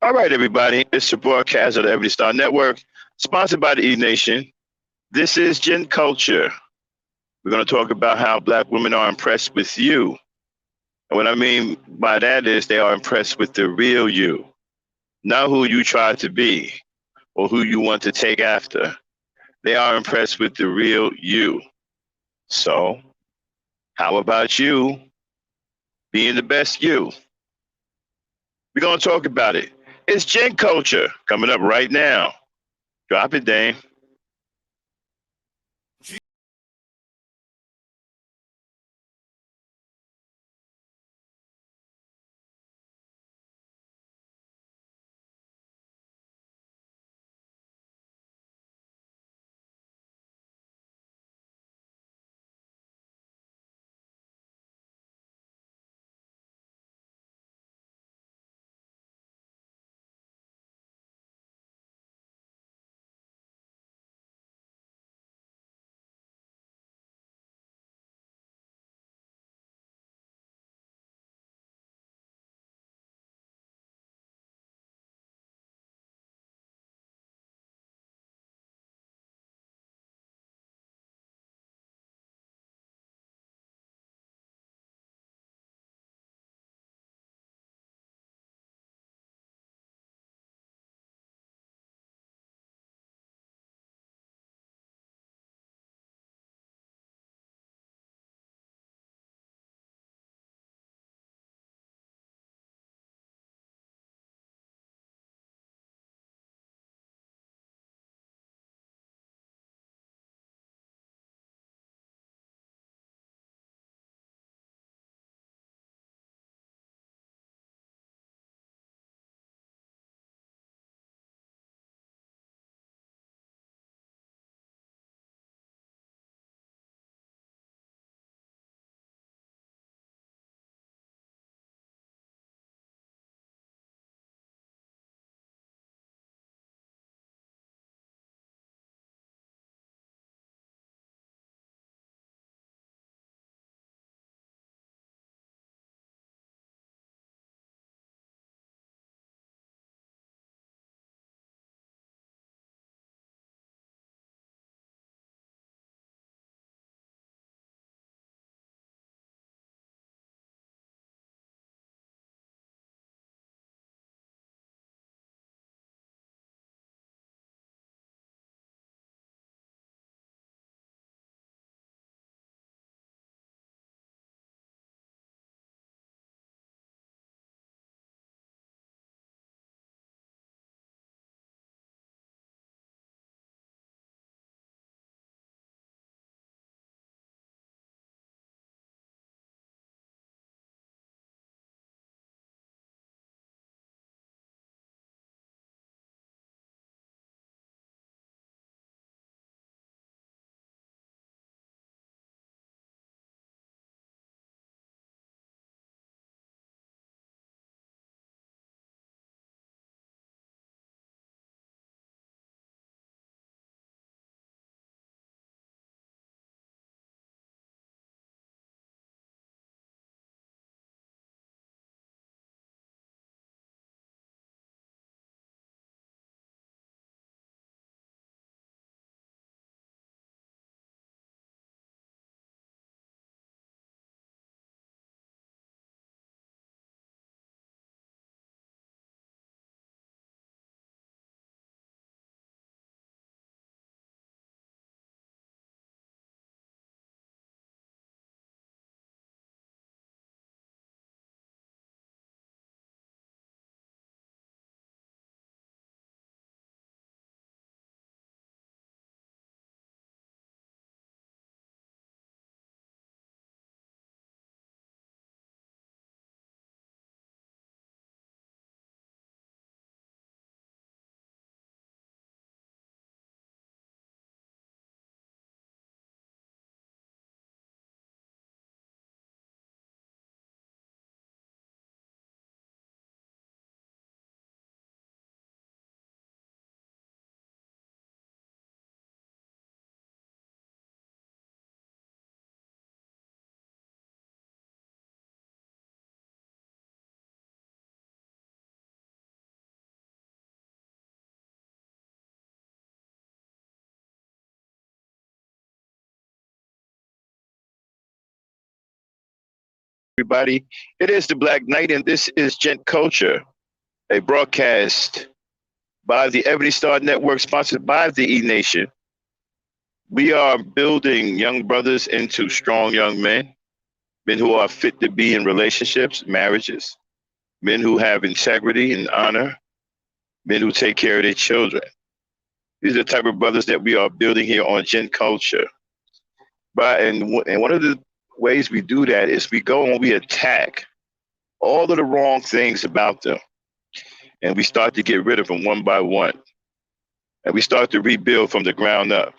All right, everybody. It's your broadcast of the Ebony Star Network, sponsored by the E Nation. This is GentCulture. We're going to talk about how Black women are impressed with you. And what I mean by that is they are impressed with the real you, not who you try to be or who you want to take after. They are impressed with the real you. So, how about you being the best you? We're going to talk about it. It's GentCulture coming up right now. Drop it, Dame. everybody. It is the Black Knight, and this is Gent Culture, a broadcast by the Ebony Network, sponsored by the E Nation. We are building young brothers into strong young men, men who are fit to be in relationships, marriages, men who have integrity and honor, men who take care of their children. These are the type of brothers that we are building here on Gent Culture. And one of the ways we do that is we go and we attack all of the wrong things about them. And we start to get rid of them one by one. And we start to rebuild from the ground up.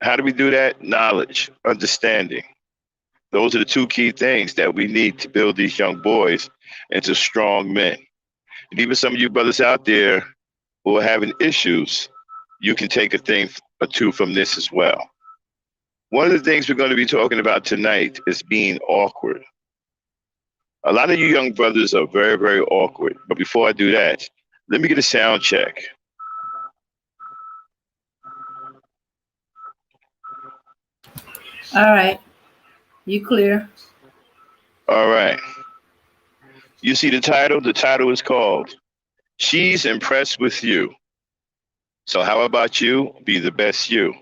How do we do that? Knowledge, understanding. Those are the two key things that we need to build these young boys into strong men. And even some of you brothers out there who are having issues, you can take a thing or two from this as well. One of the things we're going to be talking about tonight is being awkward. A lot of you young brothers are very, very awkward. But before I do that, let me get a sound check. All right. You clear? All right. You see the title? The title is called She's Impressed with You. So how about you be the best you?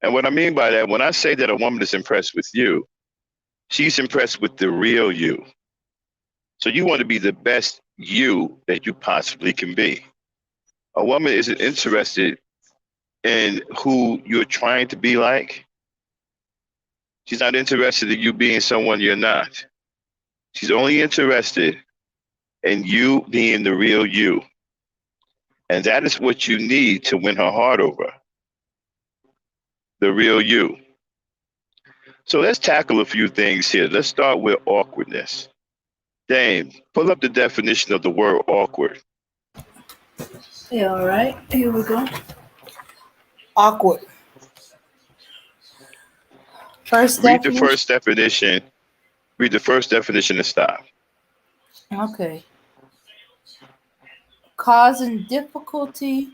And what I mean by that, when I say that a woman is impressed with you, she's impressed with the real you. So you want to be the best you that you possibly can be. A woman isn't interested in who you're trying to be like. She's not interested in you being someone you're not. She's only interested in you being the real you. And that is what you need to win her heart over. The real you. So let's tackle a few things here. Let's start with awkwardness. Dame, pull up the definition of the word awkward. Yeah, all right. Here we go. Awkward. First Read the definition. first definition. Read the first definition and stop. Okay. Causing difficulty,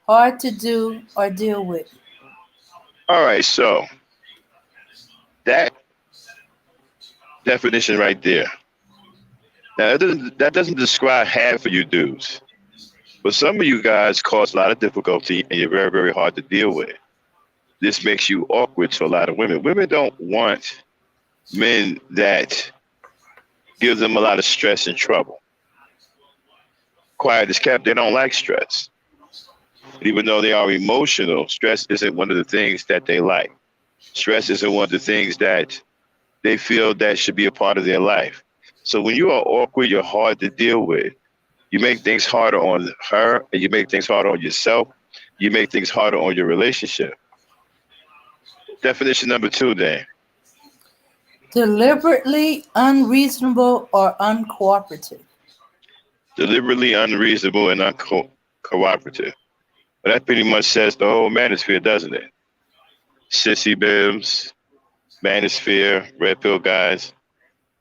hard to do or deal with. All right, so that definition right there. Now, that doesn't describe half of you dudes. But some of you guys cause a lot of difficulty and you're very, very hard to deal with. This makes you awkward to a lot of women. Women don't want men that give them a lot of stress and trouble. Quiet is kept. They don't like stress. Even though they are emotional, stress isn't one of the things that they like. Stress isn't one of the things that they feel that should be a part of their life. So when you are awkward, you're hard to deal with. You make things harder on her, and you make things harder on yourself. You make things harder on your relationship. Definition number 2, Dan. Deliberately unreasonable or uncooperative. Deliberately unreasonable and uncooperative. But that pretty much says the whole manosphere, doesn't it? Sissy Bims, manosphere, red pill guys.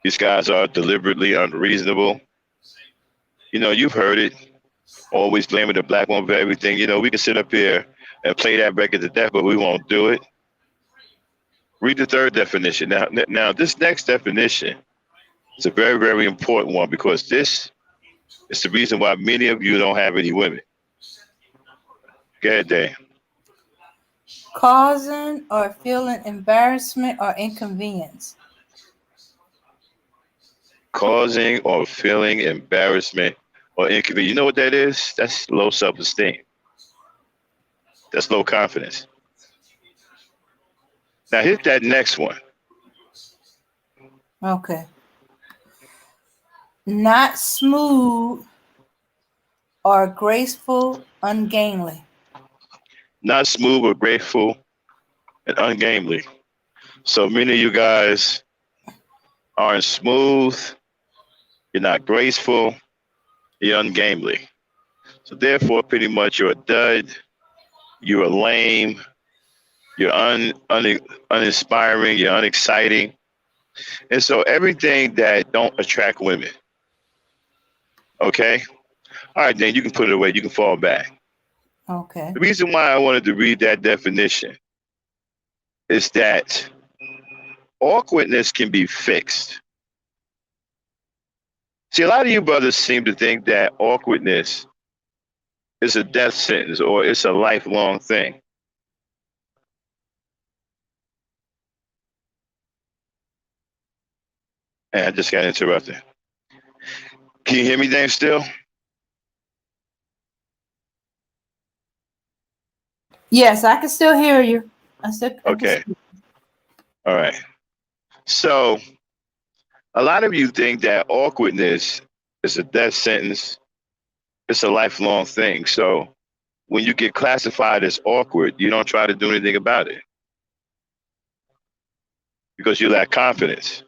These guys are deliberately unreasonable. You know, you've heard it. Always blaming the black woman for everything. You know, we can sit up here and play that record to death, but we won't do it. Read the third definition. Now, this next definition is a very, very important one because this is the reason why many of you don't have any women. Go ahead, Dan. Causing or feeling embarrassment or inconvenience. Causing or feeling embarrassment or inconvenience. You know what that is? That's low self-esteem. That's low confidence. Now hit that next one. Okay. Not smooth or graceful, ungainly. Not smooth or graceful and ungainly. So many of you guys aren't smooth, you're not graceful, you're ungainly. So therefore, pretty much you're a dud, you're a lame, you're uninspiring, you're unexciting. And so everything that don't attract women. Okay? All right, then you can put it away, you can fall back. Okay. The reason why I wanted to read that definition is that awkwardness can be fixed. See, a lot of you brothers seem to think that awkwardness is a death sentence or it's a lifelong thing. And I just got interrupted. Can you hear me, Dave, still? Yes, I can still hear you. I can Okay. still. All right. So a lot of you think that awkwardness is a death sentence. It's a lifelong thing. So when you get classified as awkward, you don't try to do anything about it because you lack confidence.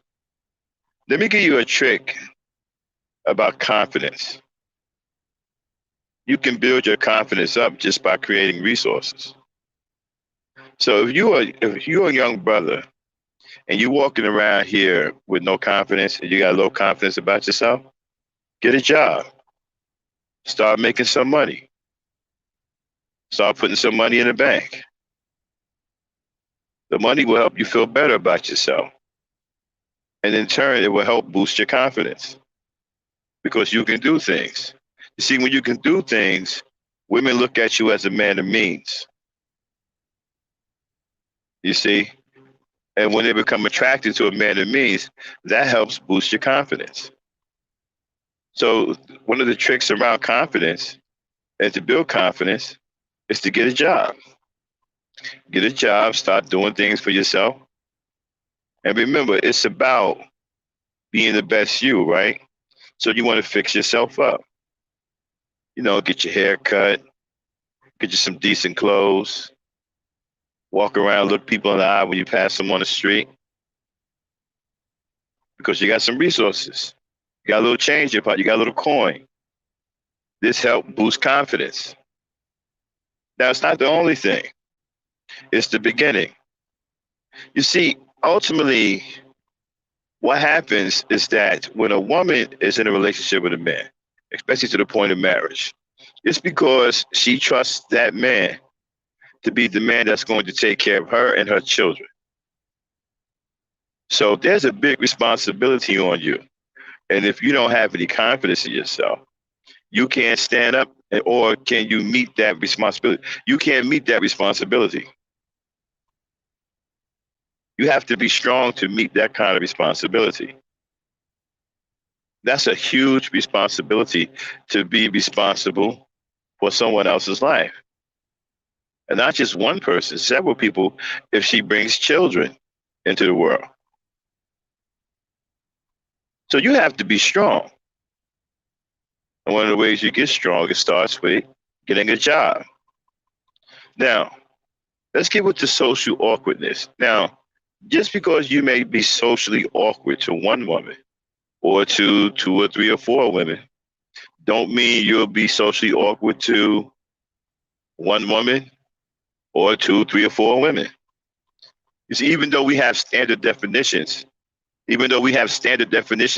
Let me give you a trick about confidence. You can build your confidence up just by creating resources. So if you're a young brother and you're walking around here with no confidence and you got low confidence about yourself, get a job. Start making some money. Start putting some money in the bank. The money will help you feel better about yourself. And in turn, it will help boost your confidence because you can do things. You see, when you can do things, women look at you as a man of means. You see? And when they become attracted to a man of means, that helps boost your confidence. So, one of the tricks around confidence and to build confidence is to get a job. Get a job, start doing things for yourself. And remember, it's about being the best you, right? So you want to fix yourself up. Get your hair cut, get you some decent clothes, walk around, look people in the eye when you pass them on the street because you got some resources. You got a little change in your pocket, you got a little coin. This helps boost confidence. Now, it's not the only thing, it's the beginning. You see, ultimately, what happens is that when a woman is in a relationship with a man, especially to the point of marriage, it's because she trusts that man to be the man that's going to take care of her and her children. So there's a big responsibility on you. And if you don't have any confidence in yourself, you can't stand up or can you meet that responsibility? You can't meet that responsibility. You have to be strong to meet that kind of responsibility. That's a huge responsibility to be responsible for someone else's life. And not just one person, several people, if she brings children into the world. So you have to be strong. And one of the ways you get strong, it starts with getting a job. Now, let's get with the social awkwardness. Now, just because you may be socially awkward to one woman or to two or three or four women, don't mean you'll be socially awkward to one woman or two, three, or four women. You see, even though we have standard definitions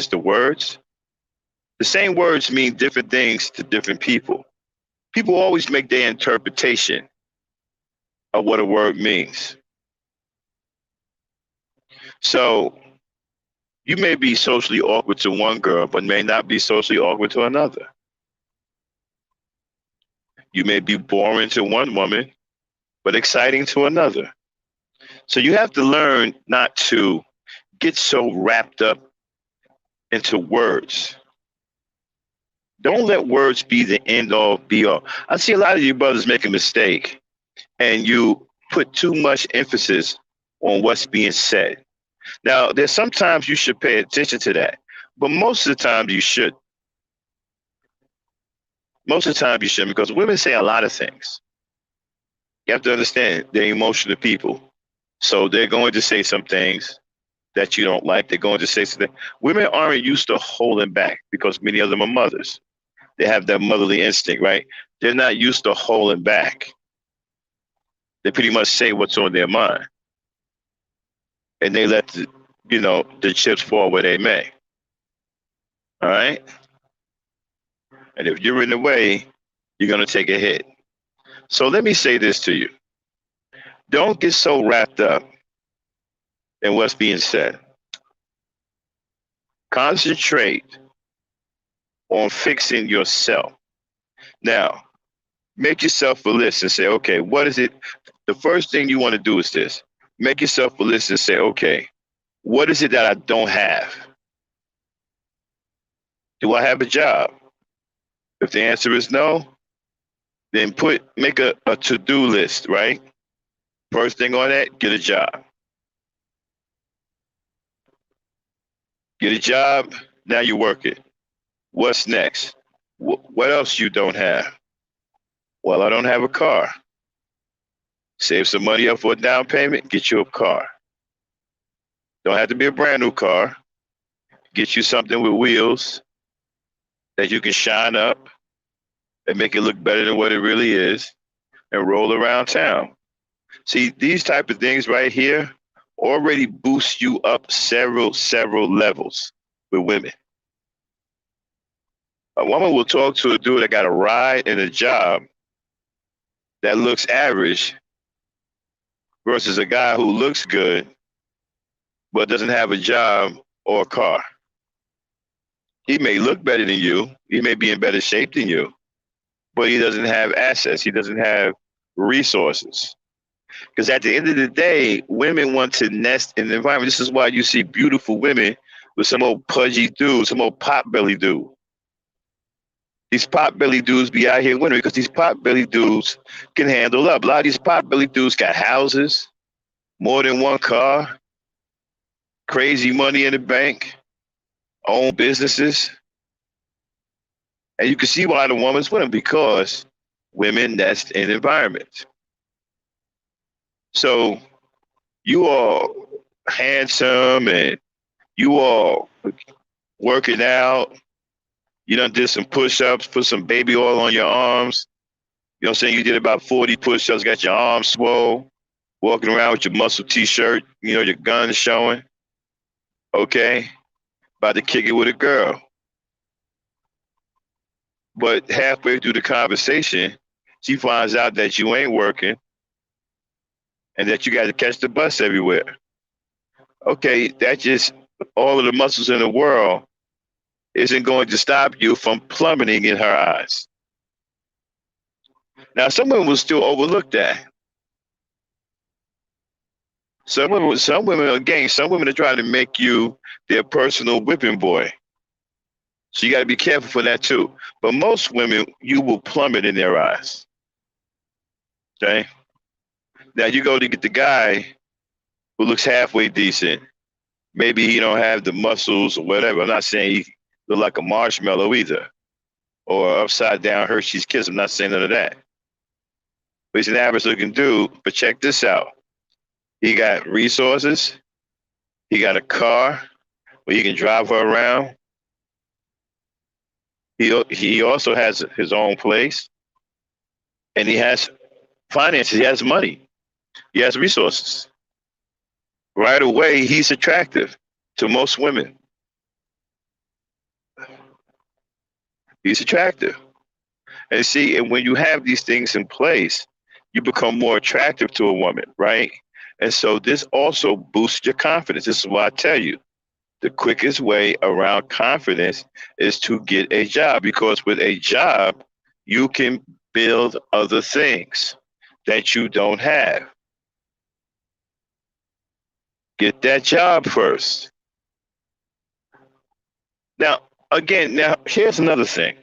to words, the same words mean different things to different people. People always make their interpretation of what a word means. So you may be socially awkward to one girl, but may not be socially awkward to another. You may be boring to one woman, but exciting to another. So you have to learn not to get so wrapped up into words. Don't let words be the end all be all. I see a lot of you brothers make a mistake and you put too much emphasis on what's being said. Now, there's sometimes you should pay attention to that, but most of the time you should. Most of the time you shouldn't because women say a lot of things. You have to understand they're emotional people. So they're going to say some things that you don't like. They're going to say something. Women aren't used to holding back because many of them are mothers. They have that motherly instinct, right? They're not used to holding back. They pretty much say what's on their mind. And they let the chips fall where they may. All right? And if you're in the way, you're going to take a hit. So let me say this to you. Don't get so wrapped up in what's being said. Concentrate on fixing yourself. Now, make yourself a list and say, okay, what is it? The first thing you want to do is this. Make yourself a list and say, okay, what is it that I don't have? Do I have a job? If the answer is no, then make a to-do list, right? First thing on that, get a job. Get a job, now you work it. What's next? What else you don't have? Well, I don't have a car. Save some money up for a down payment, get you a car. Don't have to be a brand new car. Get you something with wheels that you can shine up and make it look better than what it really is and roll around town. See, these type of things right here already boost you up several levels with women. A woman will talk to a dude that got a ride and a job that looks average versus a guy who looks good but doesn't have a job or a car. He may look better than you. He may be in better shape than you, but he doesn't have assets. He doesn't have resources. Because at the end of the day, women want to nest in the environment. This is why you see beautiful women with some old pudgy dude, some old pot-belly dude. These pot-belly dudes be out here winning because these pot-belly dudes can handle up. A lot of these pot-belly dudes got houses, more than one car, crazy money in the bank, own businesses. And you can see why the woman's winning, because women nest in environments. So you are handsome and you are working out. You done did some push-ups, put some baby oil on your arms. You know what I'm saying? You did about 40 push-ups, got your arms swole, walking around with your muscle t-shirt, you know, your gun showing. Okay? About to kick it with a girl. But halfway through the conversation, she finds out that you ain't working and that you got to catch the bus everywhere. Okay, that just, all of the muscles in the world isn't going to stop you from plummeting in her eyes. Now, some women will still overlook that. Some women, again, some women are trying to make you their personal whipping boy. So you got to be careful for that too. But most women, you will plummet in their eyes. Okay? Now you go to get the guy who looks halfway decent. Maybe he don't have the muscles or whatever. I'm not saying he look like a marshmallow either, or upside down Hershey's Kiss. I'm not saying none of that. But he's an average looking dude. But check this out. He got resources. He got a car where he can drive her around. He also has his own place. And he has finances. He has money. He has resources. Right away, he's attractive to most women. He's attractive. And see, and when you have these things in place, you become more attractive to a woman, right? And so this also boosts your confidence. This is why I tell you, the quickest way around confidence is to get a job, because with a job, you can build other things that you don't have. Get that job first. Now, again, here's another thing.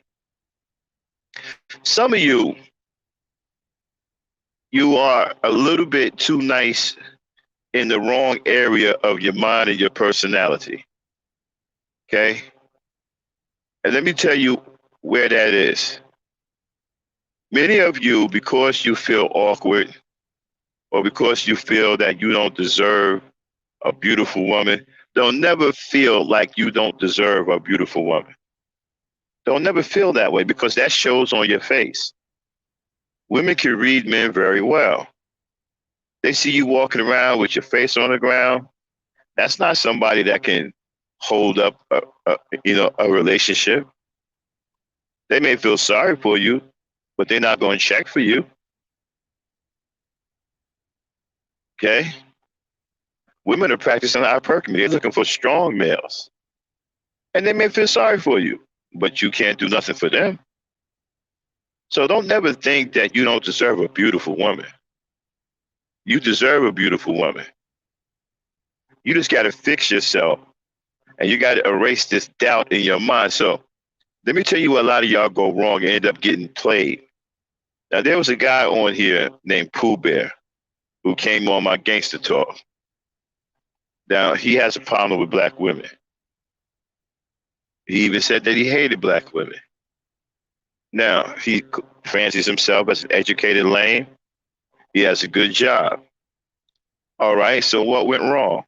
Some of you are a little bit too nice in the wrong area of your mind and your personality. Okay? And let me tell you where that is. Many of you, because you feel awkward or because you feel that you don't deserve a beautiful woman, don't never feel like you don't deserve a beautiful woman. Don't never feel that way, because that shows on your face. Women can read men very well. They see you walking around with your face on the ground. That's not somebody that can hold up a relationship. They may feel sorry for you, but they're not going to check for you. Okay? Women are practicing hypergamy. They're looking for strong males. And they may feel sorry for you. but you can't do nothing for them. So don't never think that you don't deserve a beautiful woman. You deserve a beautiful woman. You just got to fix yourself and you got to erase this doubt in your mind. So let me tell you where a lot of y'all go wrong and end up getting played. Now, there was a guy on here named Pooh Bear who came on my gangster talk. Now, he has a problem with black women. He even said that he hated black women. Now, he fancies himself as an educated lame. He has a good job. All right, so what went wrong?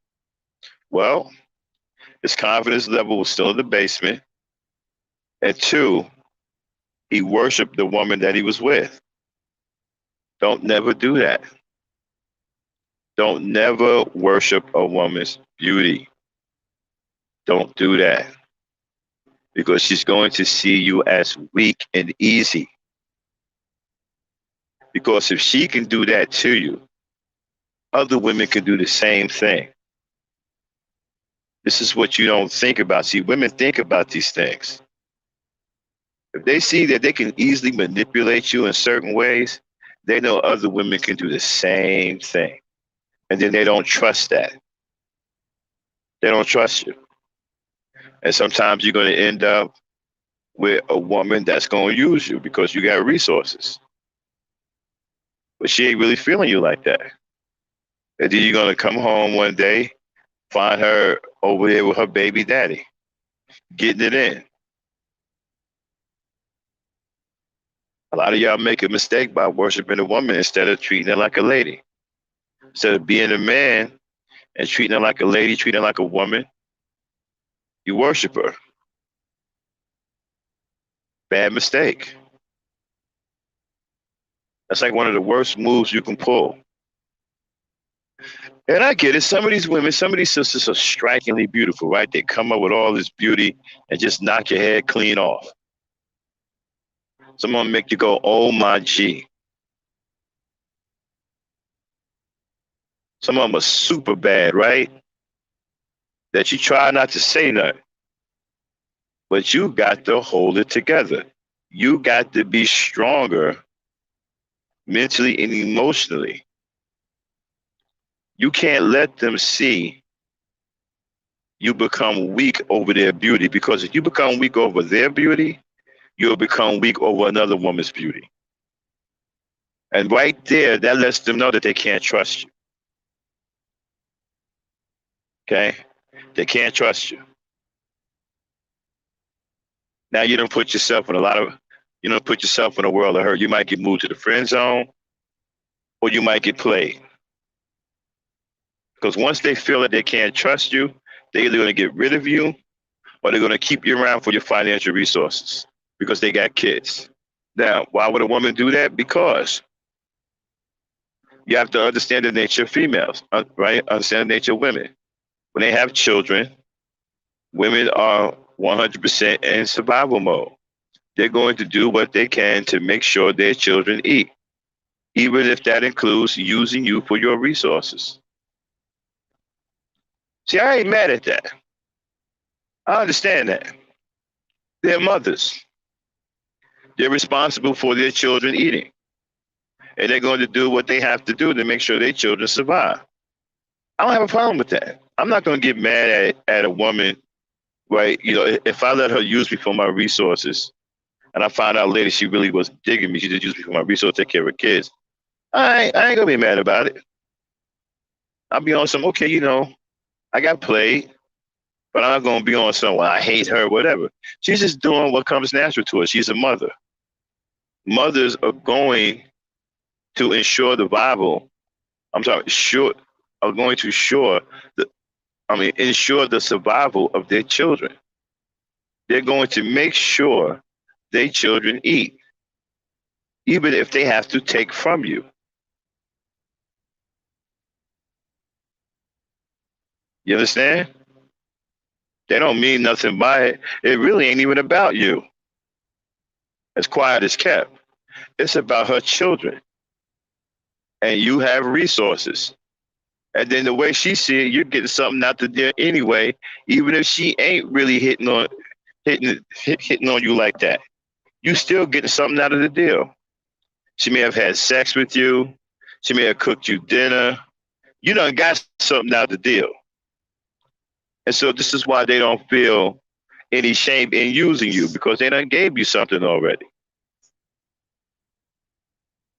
Well, his confidence level was still in the basement. And two, he worshiped the woman that he was with. Don't never do that. Don't never worship a woman's beauty. Don't do that. Because she's going to see you as weak and easy. Because if she can do that to you, other women can do the same thing. This is what you don't think about. See, women think about these things. If they see that they can easily manipulate you in certain ways, they know other women can do the same thing. And then they don't trust that. They don't trust you. And sometimes you're going to end up with a woman that's going to use you because you got resources. But she ain't really feeling you like that. And then you're going to come home one day, find her over there with her baby daddy, getting it in. A lot of y'all make a mistake by worshiping a woman instead of treating her like a lady. Instead of being a man and treating her like a lady, treating her like a woman, you worship her. Bad mistake. That's like one of the worst moves you can pull. And I get it. Some of these women, some of these sisters are strikingly beautiful, right? They come up with all this beauty and just knock your head clean off. Some of them make you go, oh my G. Some of them are super bad, right? That you try not to say nothing. But you got to hold it together. You got to be stronger mentally and emotionally. You can't let them see you become weak over their beauty, because if you become weak over their beauty, you'll become weak over another woman's beauty. And right there, that lets them know that they can't trust you. Okay? They can't trust you. Now you don't put yourself in put yourself in a world of hurt. You might get moved to the friend zone, or you might get played. Because once they feel that they can't trust you, they're either going to get rid of you or they're going to keep you around for your financial resources because they got kids. Now, why would a woman do that? Because you have to understand the nature of females, right? Understand the nature of women. When they have children, women are 100% in survival mode. They're going to do what they can to make sure their children eat, even if that includes using you for your resources. See, I ain't mad at that. I understand that. They're mothers. They're responsible for their children eating. And they're going to do what they have to do to make sure their children survive. I don't have a problem with that. I'm not going to get mad at a woman, right? You know, if I let her use me for my resources, and I find out later she really was digging me, she just used me for my resources, take care of her kids, I ain't going to be mad about it. I'll be on some, okay, I got played, but I'm not going to be on some, well, I hate her, whatever. She's just doing what comes natural to her. She's a mother. Mothers are going to ensure the survival. Are going to ensure the survival of their children. They're going to make sure their children eat, even if they have to take from you. You understand? They don't mean nothing by it. It really ain't even about you. As quiet as kept. It's about her children. And you have resources. And then the way she see it, you're getting something out there anyway, even if she ain't really hitting on, hitting on you like that. You still getting something out of the deal. She may have had sex with you. She may have cooked you dinner. You done got something out of the deal. And so this is why they don't feel any shame in using you because they done gave you something already.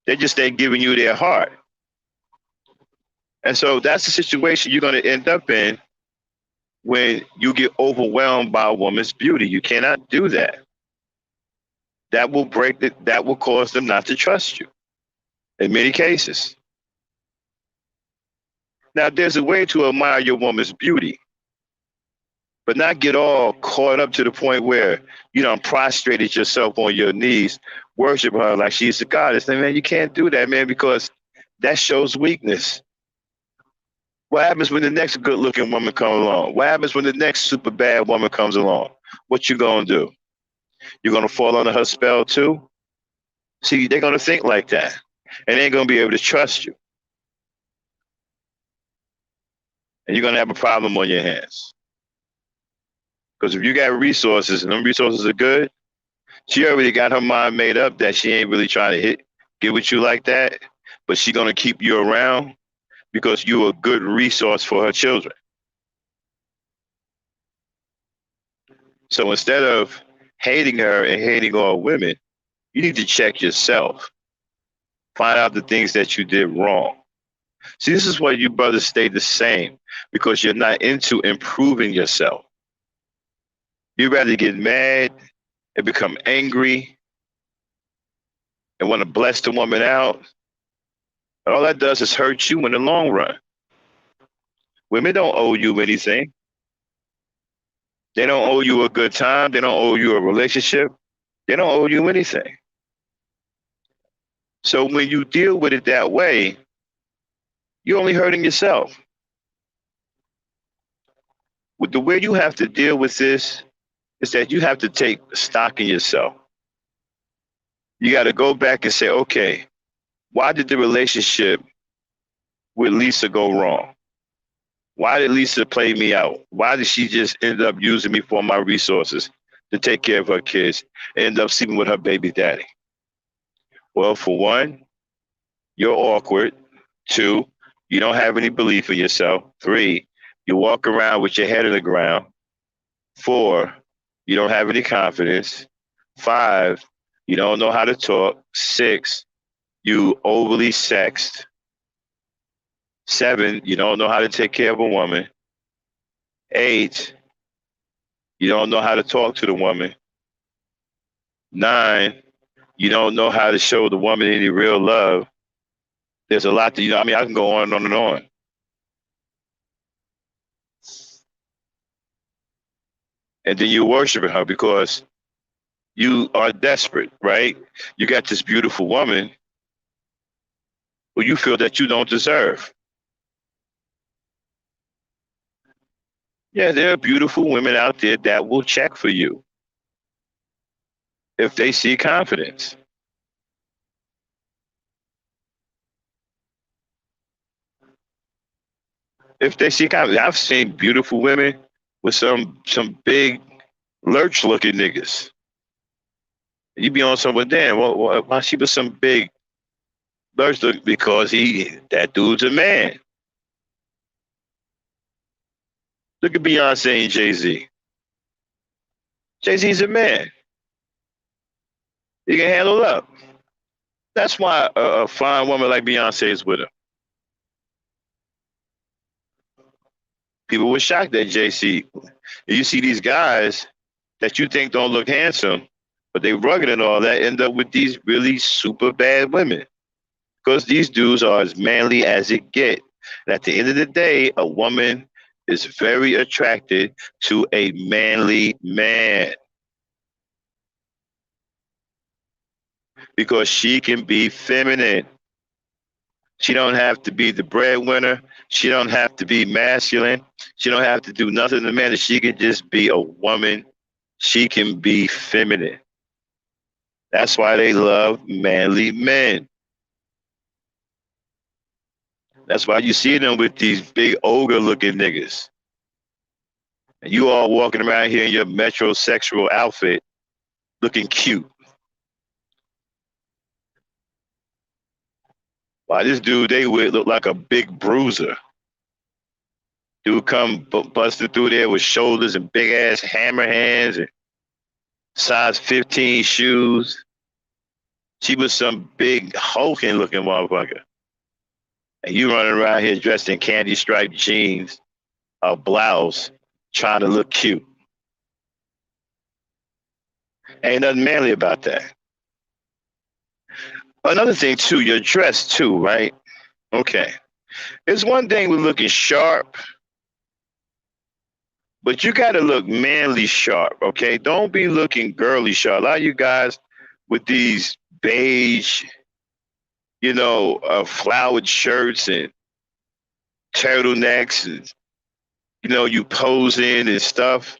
They just ain't giving you their heart. And so that's the situation you're going to end up in when you get overwhelmed by a woman's beauty. You cannot do that. That will that will cause them not to trust you in many cases. Now, there's a way to admire your woman's beauty, but not get all caught up to the point where you know prostrated yourself on your knees, worship her like she's a goddess. And man, you can't do that, man, because that shows weakness. What happens when the next good-looking woman comes along? What happens when the next super bad woman comes along? What you gonna do? You're gonna fall under her spell too? See, they're gonna think like that, and they ain't gonna be able to trust you, and you're gonna have a problem on your hands. Because if you got resources and them resources are good, she already got her mind made up that she ain't really trying to get with you like that, but she gonna keep you around because you're a good resource for her children. So instead of hating her and hating all women, you need to check yourself. Find out the things that you did wrong. See, this is why you brothers stay the same, because you're not into improving yourself. You'd rather get mad and become angry and want to bless the woman out. And all that does is hurt you in the long run. Women don't owe you anything. They don't owe you a good time. They don't owe you a relationship. They don't owe you anything. So when you deal with it that way, you're only hurting yourself. With the way you have to deal with this is that you have to take stock in yourself. You got to go back and say, okay, why did the relationship with Lisa go wrong? Why did Lisa play me out? Why did she just end up using me for my resources to take care of her kids and end up sleeping with her baby daddy? Well, for one, you're awkward. Two, you don't have any belief in yourself. Three, you walk around with your head in the ground. Four, you don't have any confidence. Five, you don't know how to talk. Six, you overly sexed. Seven, you don't know how to take care of a woman. Eight, you don't know how to talk to the woman. Nine, you don't know how to show the woman any real love. There's a lot that, I mean, I can go on and on and on. And then you worshiping her because you are desperate, right? You got this beautiful woman who you feel that you don't deserve. Yeah, there are beautiful women out there that will check for you if they see confidence. If they see confidence, I've seen beautiful women with some big lurch looking niggas. You be on someone, damn, why she with some big lurch look? Because that dude's a man. Look at Beyonce and Jay-Z. Jay-Z's a man. He can handle up. That's why a fine woman like Beyonce is with him. People were shocked at JC. You see these guys that you think don't look handsome, but they rugged and all that, end up with these really super bad women. Because these dudes are as manly as it get. And at the end of the day, a woman is very attracted to a manly man. Because she can be feminine. She don't have to be the breadwinner. She don't have to be masculine. She don't have to do nothing to man. She can just be a woman. She can be feminine. That's why they love manly men. That's why you see them with these big ogre looking niggas. And you all walking around here in your metrosexual outfit looking cute. Why this dude they with look like a big bruiser. Dude come busting through there with shoulders and big ass hammer hands and size 15 shoes. She was some big hulking looking motherfucker. And you running around here dressed in candy striped jeans, a blouse, trying to look cute. Ain't nothing manly about that. Another thing too, your dress too, right? Okay. It's one thing with looking sharp, but you got to look manly sharp, okay? Don't be looking girly sharp. A lot of you guys with these beige, flowered shirts and turtlenecks and, you posing and stuff.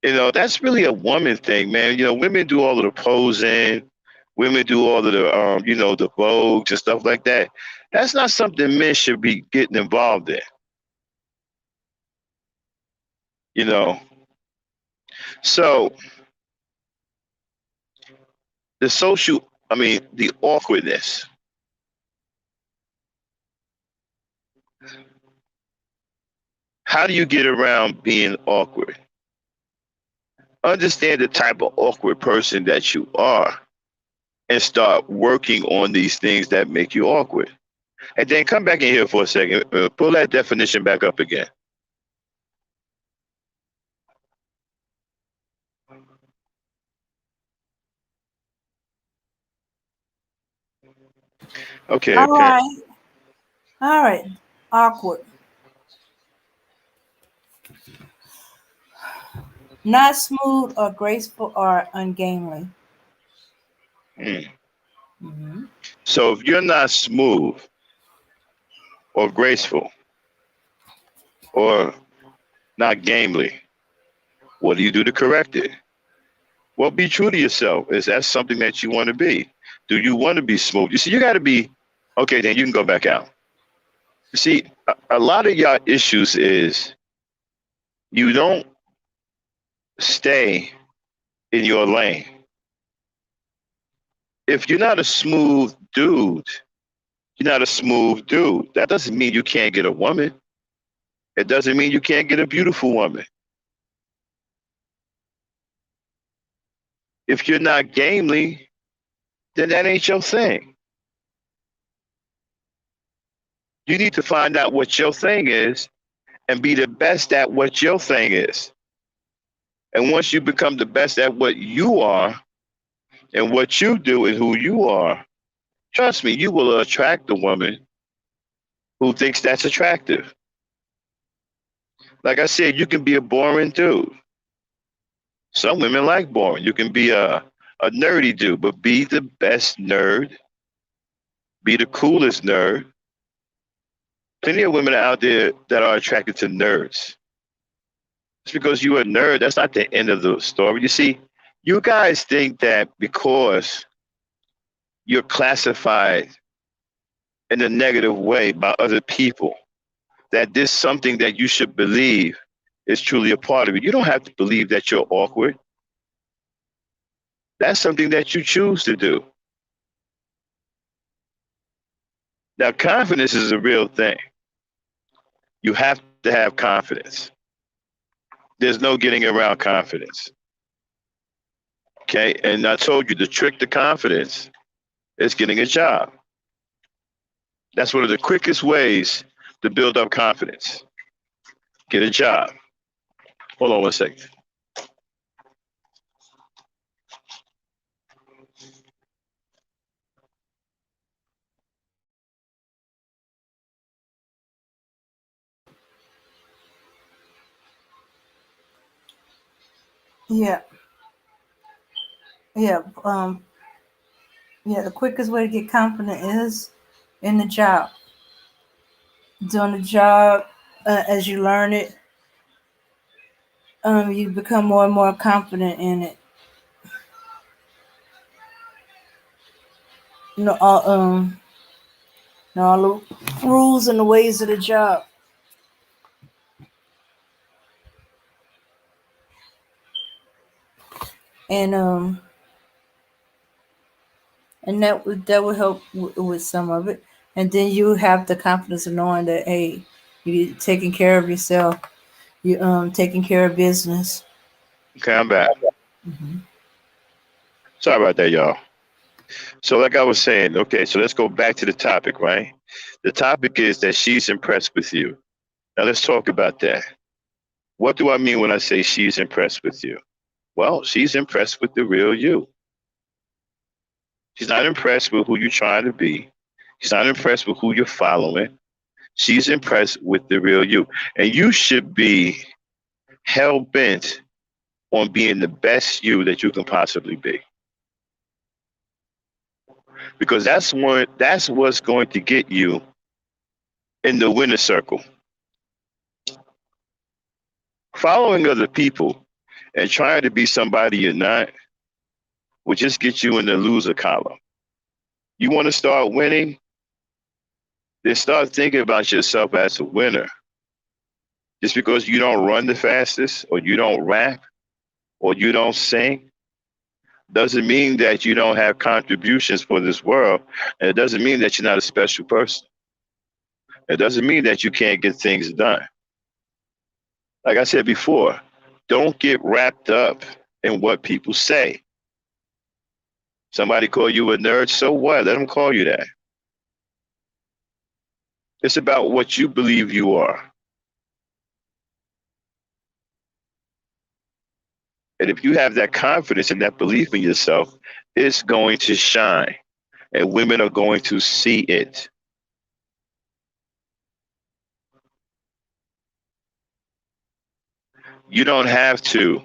That's really a woman thing, man. Women do all of the posing. Women do all of the, the Vogues and stuff like that. That's not something men should be getting involved in. You know, so the awkwardness. How do you get around being awkward? Understand the type of awkward person that you are and start working on these things that make you awkward. And then come back in here for a second. Pull that definition back up again. Okay, All okay. right. All right. Awkward. Not smooth or graceful or ungainly. Mm. Mm-hmm. So if you're not smooth or graceful or not gamely, what do you do to correct it? Well, be true to yourself. Is that something that you want to be? Do you want to be smooth? You see, you got to be, okay, then you can go back out. You see, a lot of y'all issues is you don't stay in your lane. If you're not a smooth dude, you're not a smooth dude. That doesn't mean you can't get a woman. It doesn't mean you can't get a beautiful woman. If you're not gamely, then that ain't your thing. You need to find out what your thing is and be the best at what your thing is. And once you become the best at what you are and what you do and who you are, trust me, you will attract the woman who thinks that's attractive. Like I said, you can be a boring dude. Some women like boring. You can be a nerdy dude, but be the best nerd, be the coolest nerd. Plenty of women out there that are attracted to nerds. Just because you're a nerd, that's not the end of the story. You see, you guys think that because you're classified in a negative way by other people, that this something that you should believe is truly a part of it. You don't have to believe that you're awkward. That's something that you choose to do. Now, confidence is a real thing. You have to have confidence. There's no getting around confidence. Okay. And I told you the trick to confidence is getting a job. That's one of the quickest ways to build up confidence. Get a job. Hold on one second. Yeah. Yeah. Yeah. The quickest way to get confident is in the job. Doing the job as you learn it, you become more and more confident in it. You know, all the rules and the ways of the job. and that would help with some of it. And then you have the confidence of knowing that, hey, you taking care of yourself, you taking care of business. Okay, I'm back. Hmm. Sorry about that, y'all. So, like I was saying, okay, so let's go back to the topic, right? The topic is that she's impressed with you. Now, let's talk about that. What do I mean when I say she's impressed with you? Well, she's impressed with the real you. She's not impressed with who you're trying to be. She's not impressed with who you're following. She's impressed with the real you. And you should be hell bent on being the best you that you can possibly be. Because that's what's going to get you in the winner circle. Following other people and trying to be somebody you're not will just get you in the loser column. You want to start winning? Then start thinking about yourself as a winner. Just because you don't run the fastest, or you don't rap, or you don't sing, doesn't mean that you don't have contributions for this world. And it doesn't mean that you're not a special person. It doesn't mean that you can't get things done. Like I said before, don't get wrapped up in what people say. Somebody call you a nerd, so what? Let them call you that. It's about what you believe you are. And if you have that confidence and that belief in yourself, it's going to shine. And women are going to see it. You don't have to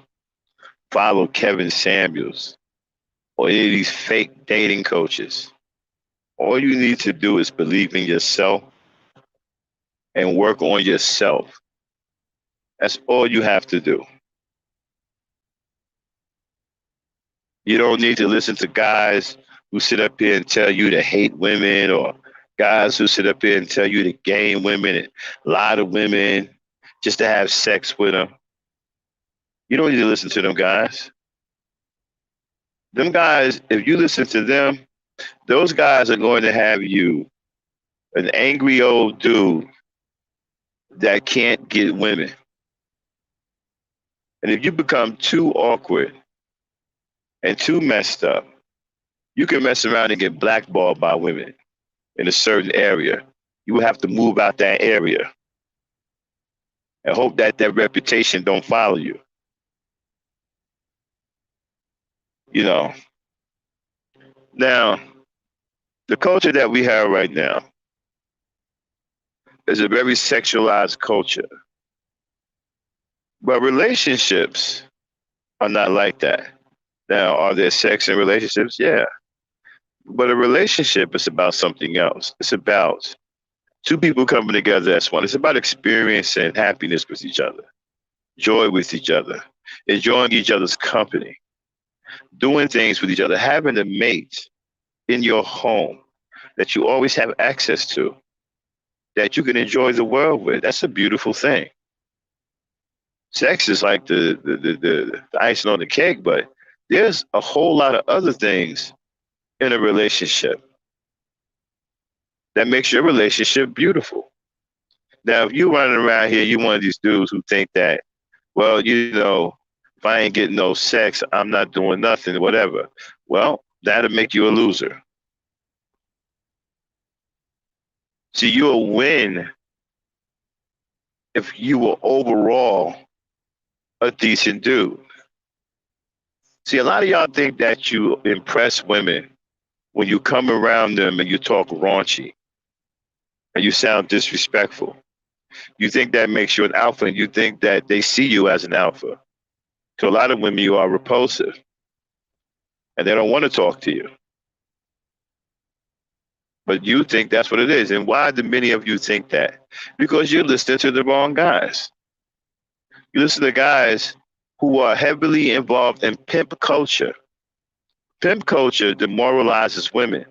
follow Kevin Samuels or any of these fake dating coaches. All you need to do is believe in yourself and work on yourself. That's all you have to do. You don't need to listen to guys who sit up here and tell you to hate women, or guys who sit up here and tell you to game women and lie to women just to have sex with them. You don't need to listen to them guys. Them guys, if you listen to them, those guys are going to have you an angry old dude that can't get women. And if you become too awkward and too messed up, you can mess around and get blackballed by women in a certain area. You will have to move out that area and hope that that reputation don't follow you. You know, now, the culture that we have right now is a very sexualized culture. But relationships are not like that. Now, are there sex in relationships? Yeah. But a relationship is about something else. It's about two people coming together as one. It's about experiencing happiness with each other, joy with each other, enjoying each other's company, doing things with each other, having a mate in your home that you always have access to, that you can enjoy the world with. That's a beautiful thing. Sex is like the icing on the cake, but there's a whole lot of other things in a relationship that makes your relationship beautiful. Now, if you running around here, you one of these dudes who think that, well, if I ain't getting no sex, I'm not doing nothing, whatever. Well, that'll make you a loser. See, you'll win if you were overall a decent dude. See, a lot of y'all think that you impress women when you come around them and you talk raunchy and you sound disrespectful. You think that makes you an alpha, and you think that they see you as an alpha. To a lot of women, you are repulsive and they don't want to talk to you. But you think that's what it is. And why do many of you think that? Because you're listening to the wrong guys. You listen to guys who are heavily involved in pimp culture. Pimp culture demoralizes women.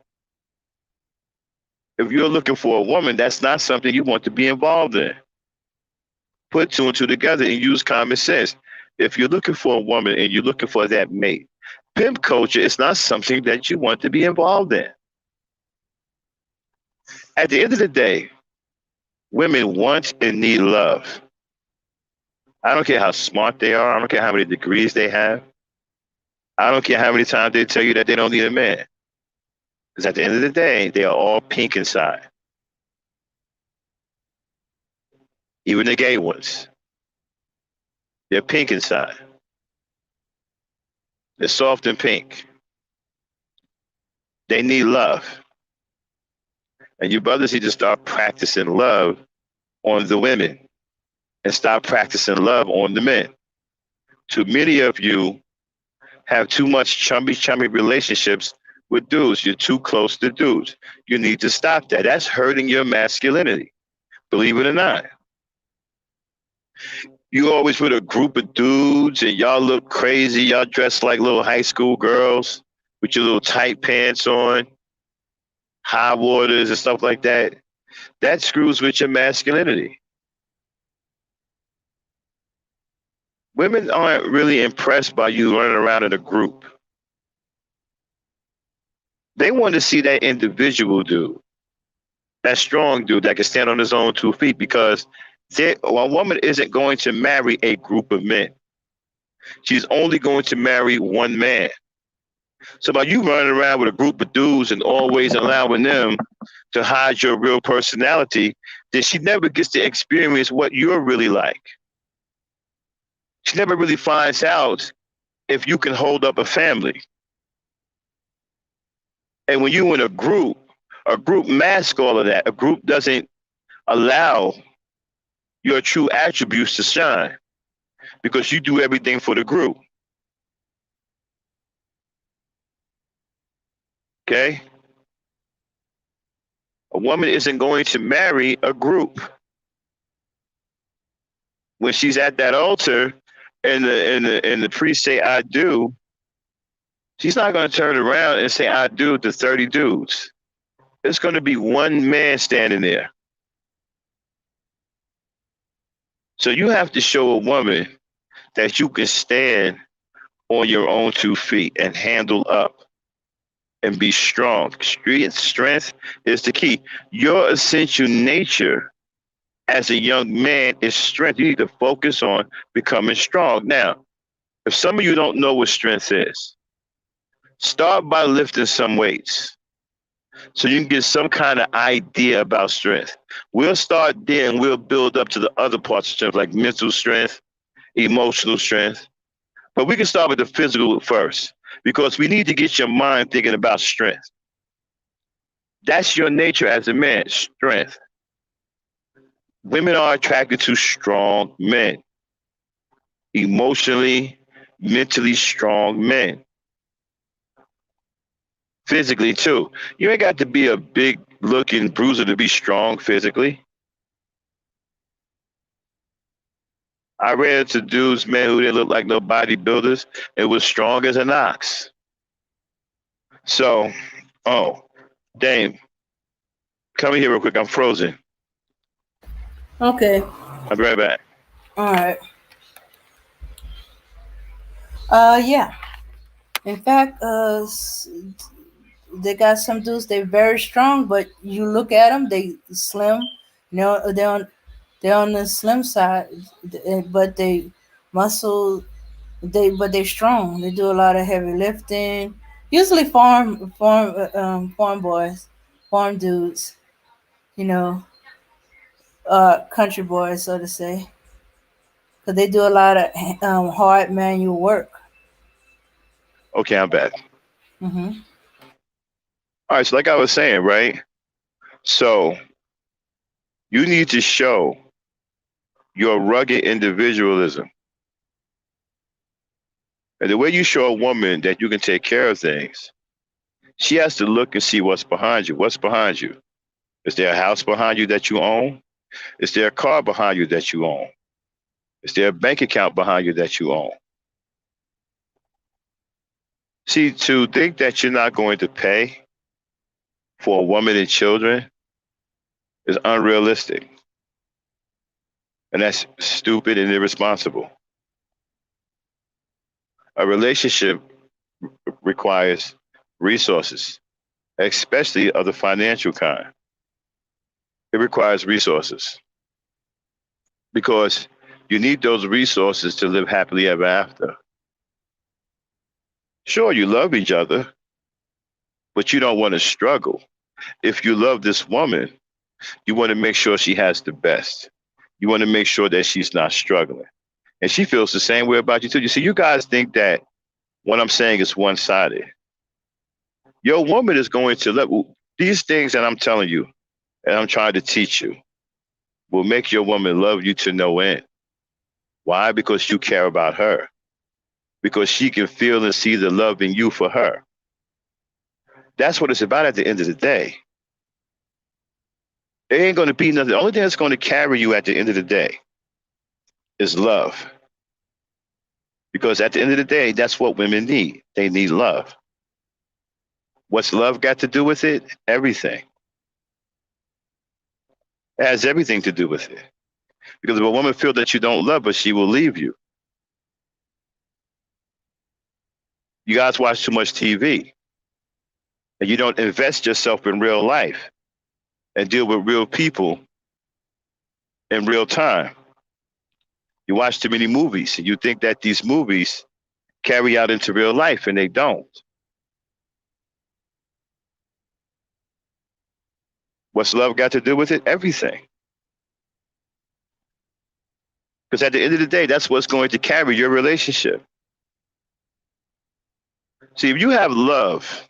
If you're looking for a woman, that's not something you want to be involved in. Put two and two together and use common sense. If you're looking for a woman and you're looking for that mate, Pimp culture is not something that you want to be involved in. At the end of the day, women want and need love. I don't care how smart they are. I don't care how many degrees they have. I don't care how many times they tell you that they don't need a man. Because at the end of the day, they are all pink inside. Even the gay ones, they're pink inside. They're soft and pink. They need love. And you brothers need to start practicing love on the women and stop practicing love on the men. Too many of you have too much chummy relationships with dudes. You're too close to dudes. You need to stop that. That's hurting your masculinity, believe it or not. You always with a group of dudes and y'all look crazy. Y'all dress like little high school girls with your little tight pants on, high waters and stuff like that. That screws with your masculinity. Women aren't really impressed by you running around in a group. They want to see that individual dude, that strong dude that can stand on his own 2 feet, because a woman isn't going to marry a group of men. She's only going to marry one man. So by you running around with a group of dudes and always allowing them to hide your real personality, then she never gets to experience what you're really like. She never really finds out if you can hold up a family. And when you're in a group masks all of that. A group doesn't allow your true attributes to shine because you do everything for the group. Okay? A woman isn't going to marry a group. When she's at that altar and the priest say I do, she's not going to turn around and say I do to 30 dudes. It's going to be one man standing there. So you have to show a woman that you can stand on your own 2 feet and handle up and be strong. Strength is the key. Your essential nature as a young man is strength. You need to focus on becoming strong. Now, if some of you don't know what strength is, start by lifting some weights so you can get some kind of idea about strength. We'll start there and we'll build up to the other parts of strength, like mental strength, emotional strength. But we can start with the physical first because we need to get your mind thinking about strength. That's your nature as a man, strength. Women are attracted to strong men, emotionally, mentally strong men. Physically, too. You ain't got to be a big looking bruiser to be strong physically. I ran into dudes, man, who didn't look like no bodybuilders. It was strong as an ox. So, oh, Dame, come in here real quick. I'm frozen. Okay. I'll be right back. All right. Yeah. In fact, they got some dudes. They're very strong, but you look at them, they slim. You know, they're on the slim side, but they muscle. They're strong. They do a lot of heavy lifting. Usually farm boys, farm dudes. You know, country boys, so to say, because they do a lot of hard manual work. Okay, I'm back. Hmm. All right, so like I was saying, right? So you need to show your rugged individualism. And the way you show a woman that you can take care of things, she has to look and see what's behind you. What's behind you? Is there a house behind you that you own? Is there a car behind you that you own? Is there a bank account behind you that you own? See, to think that you're not going to pay for a woman and children is unrealistic. And that's stupid and irresponsible. A relationship requires resources, especially of the financial kind. It requires resources because you need those resources to live happily ever after. Sure, you love each other, but you don't want to struggle. If you love this woman, you want to make sure she has the best. You want to make sure that she's not struggling. And she feels the same way about you too. You see, you guys think that what I'm saying is one-sided. Your woman is going to let these things that I'm telling you and I'm trying to teach you will make your woman love you to no end. Why? Because you care about her. Because she can feel and see the love in you for her. That's what it's about at the end of the day. It ain't going to be nothing. The only thing that's going to carry you at the end of the day is love. Because at the end of the day, that's what women need. They need love. What's love got to do with it? Everything. It has everything to do with it. Because if a woman feels that you don't love her, she will leave you. You guys watch too much TV. And you don't invest yourself in real life and deal with real people in real time. You watch too many movies and you think that these movies carry out into real life, and they don't. What's love got to do with it? Everything. Because at the end of the day, that's what's going to carry your relationship. See, if you have love,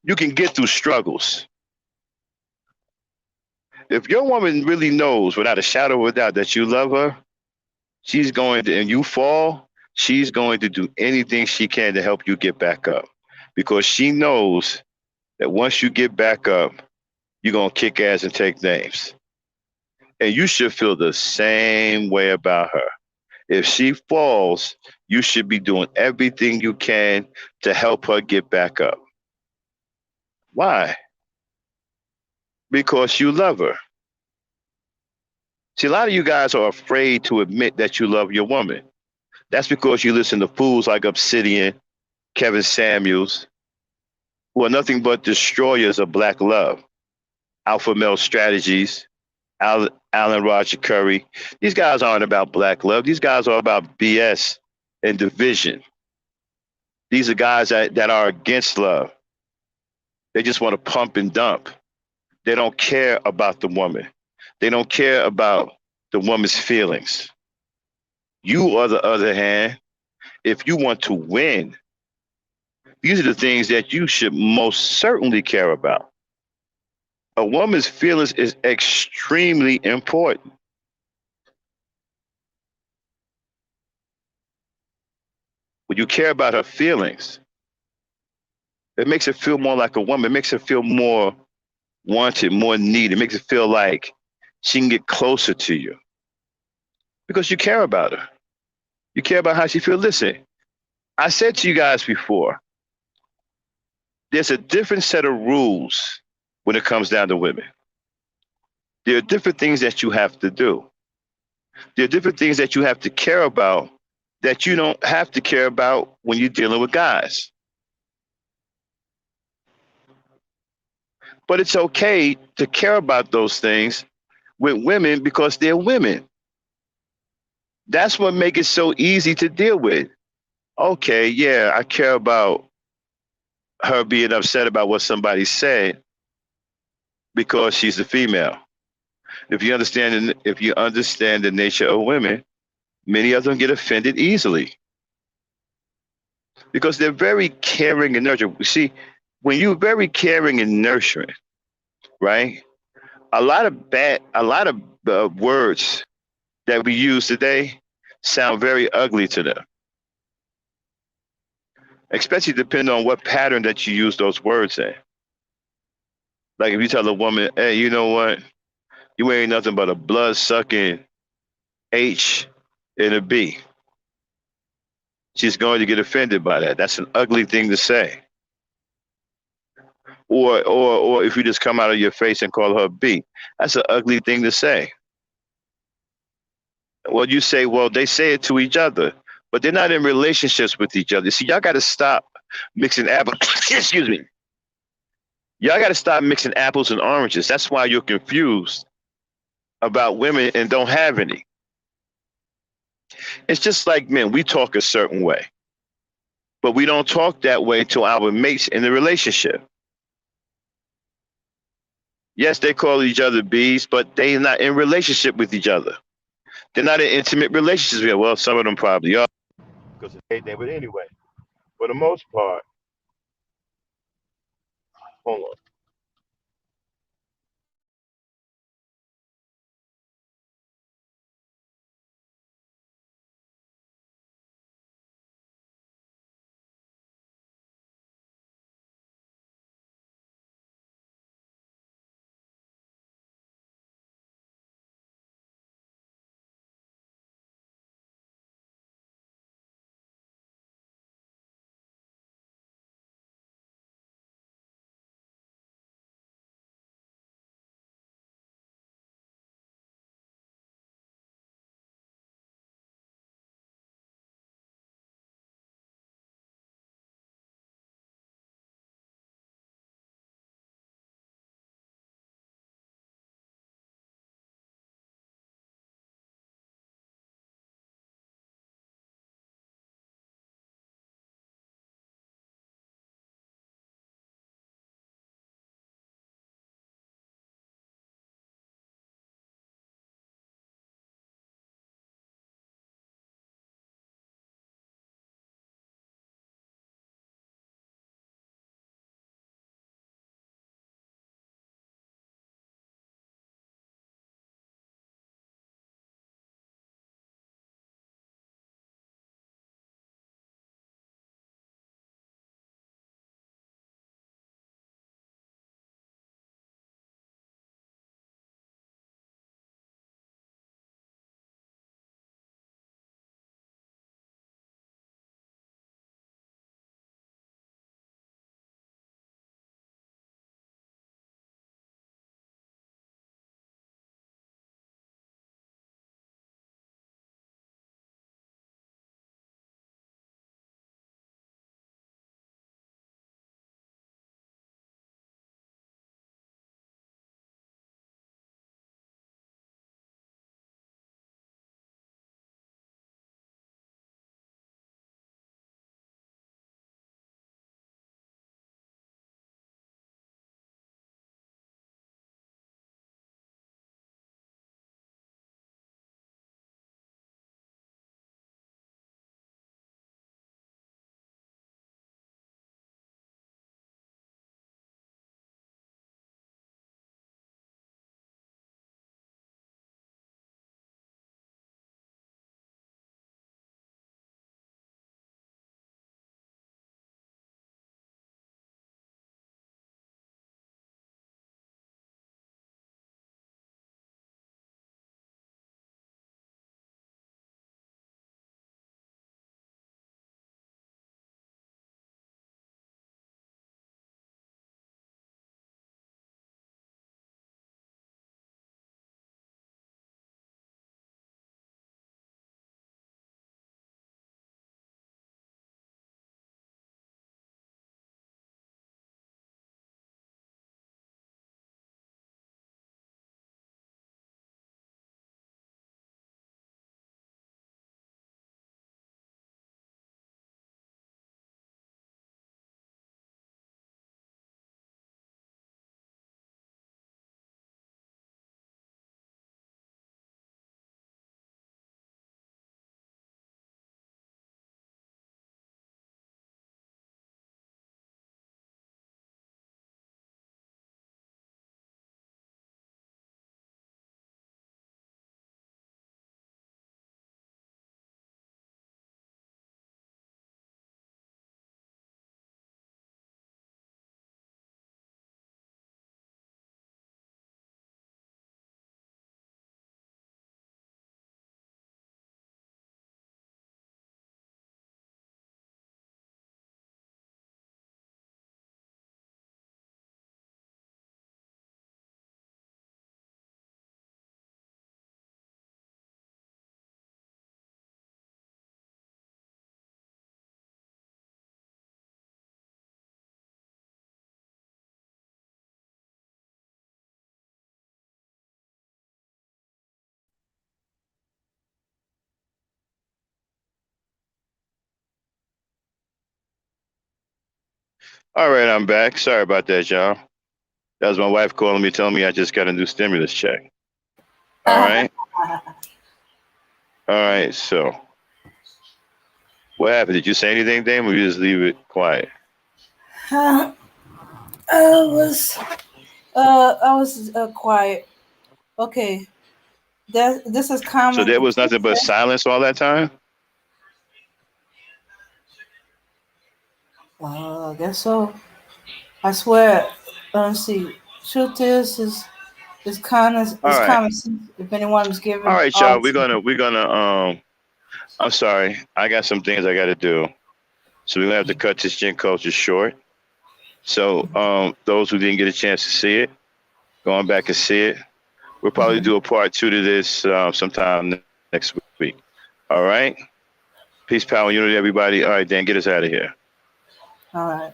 you can get through struggles. If your woman really knows without a shadow of a doubt that you love her, she's going to, and you fall, she's going to do anything she can to help you get back up. Because she knows that once you get back up, you're going to kick ass and take names. And you should feel the same way about her. If she falls, you should be doing everything you can to help her get back up. Why? Because you love her. See, a lot of you guys are afraid to admit that you love your woman. That's because you listen to fools like Obsidian, Kevin Samuels, who are nothing but destroyers of black love. Alpha Male Strategies, Alan Roger Curry. These guys aren't about black love. These guys are about BS and division. These are guys that are against love. They just want to pump and dump. They don't care about the woman. They don't care about the woman's feelings. You, on the other hand, if you want to win, these are the things that you should most certainly care about. A woman's feelings is extremely important. When you care about her feelings, it makes her feel more like a woman. It makes her feel more wanted, more needed. It makes her feel like she can get closer to you because you care about her. You care about how she feels. Listen, I said to you guys before, there's a different set of rules when it comes down to women. There are different things that you have to do. There are different things that you have to care about that you don't have to care about when you're dealing with guys. But it's okay to care about those things with women because they're women. That's what makes it so easy to deal with. Okay, yeah, I care about her being upset about what somebody said because she's a female. If you understand the nature of women, many of them get offended easily because they're very caring and nurturing. You see, when you're very caring and nurturing, right? A lot of words that we use today sound very ugly to them, especially depending on what pattern that you use those words in. Like if you tell a woman, hey, you know what? You ain't nothing but a blood-sucking H and a B. She's going to get offended by that. That's an ugly thing to say. Or if you just come out of your face and call her B, that's an ugly thing to say. Well, you say, well, they say it to each other, but they're not in relationships with each other. See, y'all got to stop mixing apples. Excuse me. Y'all got to stop mixing apples and oranges. That's why you're confused about women and don't have any. It's just like men. We talk a certain way, but we don't talk that way to our mates in the relationship. Yes, they call each other bees, but they're not in relationship with each other. They're not in intimate relationships with. Well, some of them probably are because they. But anyway, for the most part, hold on. All right, I'm back. Sorry about that, y'all. That was my wife calling me, telling me I just got a new stimulus check. All right. All right. So, what happened? Did you say anything, Dame, or you just leave it quiet? I was quiet. Okay, this is So common. there was nothing but silence all that time? I guess so. I swear. Let's see. Truth is All right. common sense. If anyone was All given right, y'all. all. We're gonna I'm sorry. I got some things I gotta do. So we're gonna have to cut this Gen Culture short. So those who didn't get a chance to see it, going back and see it. We'll probably do a part 2 to this sometime next week. All right. Peace, power, and unity, everybody. All right, Dan, get us out of here. All right.